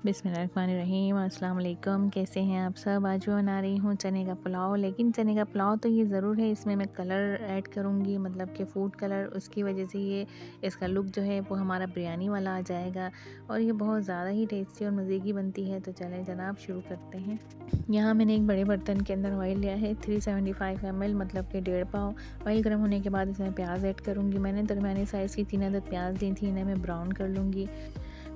बिस्मिल्लाहिर्रहमानिर्रहीम। अस्सलाम वालेकुम। कैसे हैं आप सब। आज मैं बना रही हूँ चने का पुलाव। लेकिन चने का पुलाव तो ये ज़रूर है, इसमें मैं कलर ऐड करूँगी, मतलब कि फूड कलर। उसकी वजह से ये इसका लुक जो है वो हमारा बिरयानी वाला आ जाएगा और ये बहुत ज़्यादा ही टेस्टी और मज़े की बनती है। तो चलें जनाब, शुरू करते हैं। यहाँ मैंने एक बड़े बर्तन के अंदर ऑयल लिया है 375 ml, मतलब कि 1.5 पाव। ऑयल गर्म होने के बाद इसमें प्याज ऐड करूँगी। मैंने दरमियानी साइज़ की 3 अदद प्याज ली थी, इन्हें मैं ब्राउन कर लूँगी।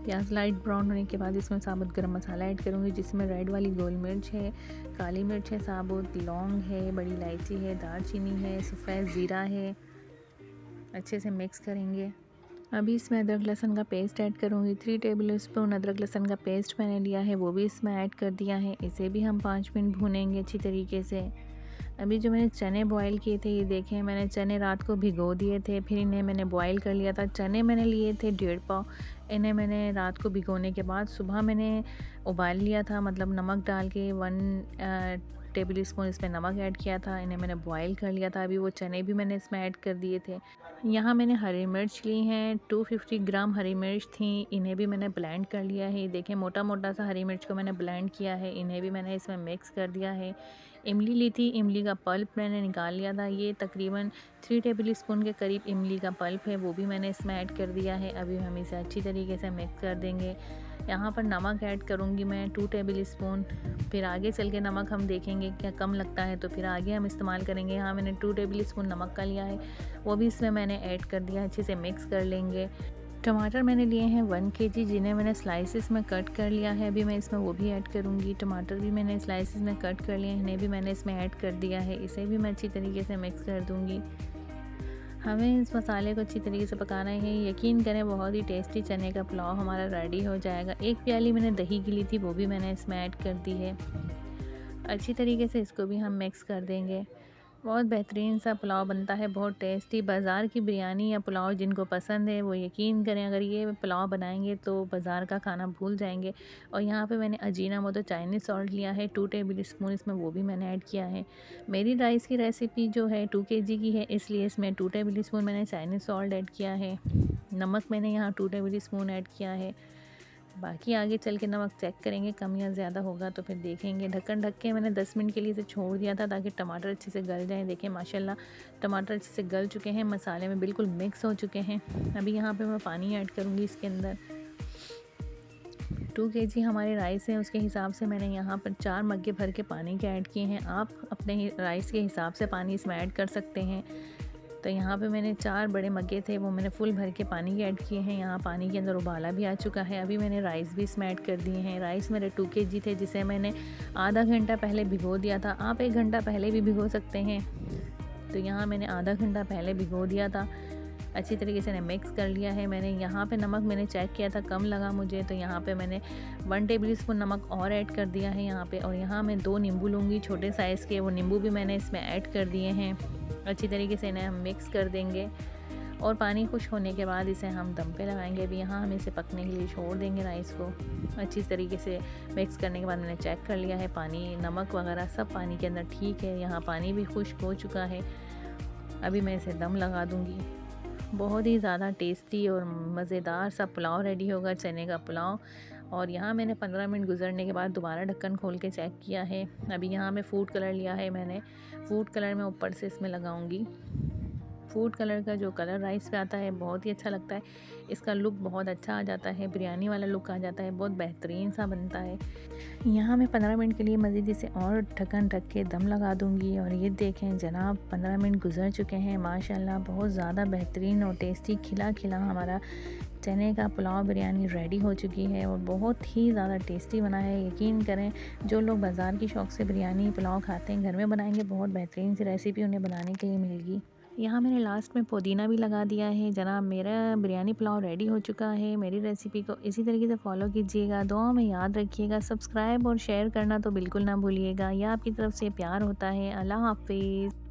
प्याज लाइट ब्राउन होने के बाद इसमें साबुत गरम मसाला ऐड करूँगी, जिसमें रेड वाली गोल मिर्च है, काली मिर्च है साबुत, लौंग है, बड़ी इलायची है, दालचीनी है, सफ़ेद ज़ीरा है। अच्छे से मिक्स करेंगे। अभी इसमें अदरक लहसुन का पेस्ट ऐड करूँगी। 3 टेबल स्पून अदरक लहसुन का पेस्ट मैंने लिया है, वो भी इसमें ऐड कर दिया है। इसे भी हम 5 मिनट भूनेंगे अच्छी तरीके से। अभी जो मैंने चने बॉईल किए थे, ये देखें, मैंने चने रात को भिगो दिए थे, फिर इन्हें मैंने बॉईल कर लिया था। चने मैंने लिए थे 1.5 पाव। इन्हें मैंने रात को भिगोने के बाद सुबह मैंने उबाल लिया था, मतलब नमक डाल के 1 टेबल स्पून इसमें नमक ऐड किया था। इन्हें मैंने बॉईल कर लिया था। अभी वो चने भी मैंने इसमें ऐड कर दिए थे। यहाँ मैंने हरी मिर्च ली हैं, 250 ग्राम हरी मिर्च थी, इन्हें भी मैंने ब्लेंड कर लिया है। देखें, मोटा मोटा सा हरी मिर्च को मैंने ब्लेंड किया है, इन्हें भी मैंने इसमें मिक्स कर दिया है। इमली ली थी, इमली का पल्प मैंने निकाल लिया था। ये तकरीबन 3 टेबल स्पून के करीब इमली का पल्प है, वो भी मैंने इसमें ऐड कर दिया है। अभी हम इसे अच्छी तरीके से मिक्स कर देंगे। यहाँ पर नमक ऐड करूँगी मैं 2 टेबल स्पून। फिर आगे चल के नमक हम देखेंगे क्या कम लगता है तो फिर आगे हम इस्तेमाल करेंगे। यहाँ मैंने 2 टेबल स्पून नमक का लिया है, वो भी इसमें मैंने ऐड कर दिया। अच्छे से मिक्स कर लेंगे। टमाटर मैंने लिए हैं 1 केजी, जिन्हें मैंने स्लाइसेस में कट कर लिया है। अभी मैं इसमें वो भी ऐड करूँगी। टमाटर भी मैंने स्लाइसेस में कट कर लिए हैं, इन्हें भी मैंने इसमें ऐड कर दिया है। इसे भी मैं अच्छी तरीके से मिक्स कर दूँगी। हमें इस मसाले को अच्छी तरीके से पकाना है। यकीन करें, बहुत ही टेस्टी चने का पुलाव हमारा रेडी हो जाएगा। 1 प्याली मैंने दही की ली थी, वो भी मैंने इसमें ऐड कर दी है। अच्छी तरीके से इसको भी हम मिक्स कर देंगे। बहुत बेहतरीन सा पुलाव बनता है, बहुत टेस्टी। बाज़ार की बिरयानी या पुलाव जिनको पसंद है वो यकीन करें, अगर ये पुलाव बनाएंगे तो बाज़ार का खाना भूल जाएंगे। और यहाँ पे मैंने अजीनामोटो चाइनीज़ सॉल्ट लिया है 2 टेबल स्पून, इसमें वो भी मैंने ऐड किया है। मेरी राइस की रेसिपी जो है 2 केजी की है, इसलिए इसमें 2 टेबल स्पून मैंने चाइनीज़ सॉल्ट ऐड किया है। नमक मैंने यहाँ 2 टेबल स्पून ऐड किया है। बाकी आगे चल के नमक चेक करेंगे, कम या ज़्यादा होगा तो फिर देखेंगे। ढक्कन ढक के मैंने 10 मिनट के लिए इसे छोड़ दिया था ताकि टमाटर अच्छे से गल जाएं। देखें माशाल्लाह टमाटर अच्छे से गल चुके हैं, मसाले में बिल्कुल मिक्स हो चुके हैं। अभी यहाँ पे मैं पानी ऐड करूँगी इसके अंदर। 2 केजी हमारे राइस है, उसके हिसाब से मैंने यहाँ पर 4 मग्गे भर के पानी के ऐड किए हैं। आप अपने राइस के हिसाब से पानी इसमें ऐड कर सकते हैं। तो यहाँ पे मैंने 4 बड़े मग्गे थे, वो मैंने फुल भर के पानी के ऐड किए हैं। यहाँ पानी के अंदर उबाला भी आ चुका है। अभी मैंने राइस भी इसमें ऐड कर दिए हैं। राइस मेरे 2 केजी थे, जिसे मैंने आधा घंटा पहले भिगो दिया था। आप 1 घंटा पहले भी भिगो सकते हैं। तो यहाँ मैंने आधा घंटा पहले भिगो दिया था। अच्छी तरीके से मिक्स कर लिया है मैंने। यहाँ पे नमक मैंने चेक किया था, कम लगा मुझे, तो यहाँ पे मैंने 1 टेबल स्पून नमक और ऐड कर दिया है यहाँ पे। और यहाँ मैं 2 नींबू लूँगी छोटे साइज़ के, वो नींबू भी मैंने इसमें ऐड कर दिए हैं। अच्छी तरीके से इन्हें हम मिक्स कर देंगे और पानी खुश होने के बाद इसे हम दम पे लगाएंगे। अभी यहाँ हम इसे पकने के लिए छोड़ देंगे राइस को। अच्छी तरीके से मिक्स करने के बाद मैंने चेक कर लिया है, पानी नमक वगैरह सब पानी के अंदर ठीक है। यहाँ पानी भी खुश्क हो चुका है। अभी मैं इसे दम लगा दूँगी। बहुत ही ज़्यादा टेस्टी और मज़ेदार सा पुलाव रेडी होगा, चने का पुलाव। और यहाँ मैंने 15 मिनट गुजरने के बाद दोबारा ढक्कन खोल के चेक किया है। अभी यहाँ मैं फूड कलर लिया है, मैंने फूड कलर में ऊपर से इसमें लगाऊंगी। फूड कलर का जो कलर राइस पे आता है बहुत ही अच्छा लगता है। इसका लुक बहुत अच्छा आ जाता है, बिरयानी वाला लुक आ जाता है, बहुत बेहतरीन सा बनता है। यहाँ मैं 15 मिनट के लिए मज़ीद इसे और ढक्कन ढक के दम लगा दूँगी। और ये देखें जनाब, 15 मिनट गुजर चुके हैं। माशाल्लाह बहुत ज़्यादा बेहतरीन और टेस्टी खिला खिला हमारा चने का पुलाव बिरयानी रेडी हो चुकी है और बहुत ही ज़्यादा टेस्टी बना है। यकीन करें, जो लोग बाज़ार की शौक़ से बिरयानी पुलाव खाते हैं, घर में बनाएंगे बहुत बेहतरीन सी रेसिपी उन्हें बनाने के लिए मिलेगी। यहाँ मैंने लास्ट में पुदीना भी लगा दिया है। जनाब, मेरा बिरयानी पुलाव रेडी हो चुका है। मेरी रेसिपी को इसी तरीके से फॉलो कीजिएगा, दुआ में याद रखिएगा, सब्सक्राइब और शेयर करना तो बिल्कुल ना भूलिएगा। यह आपकी तरफ से प्यार होता है। अल्लाह हाफिज़।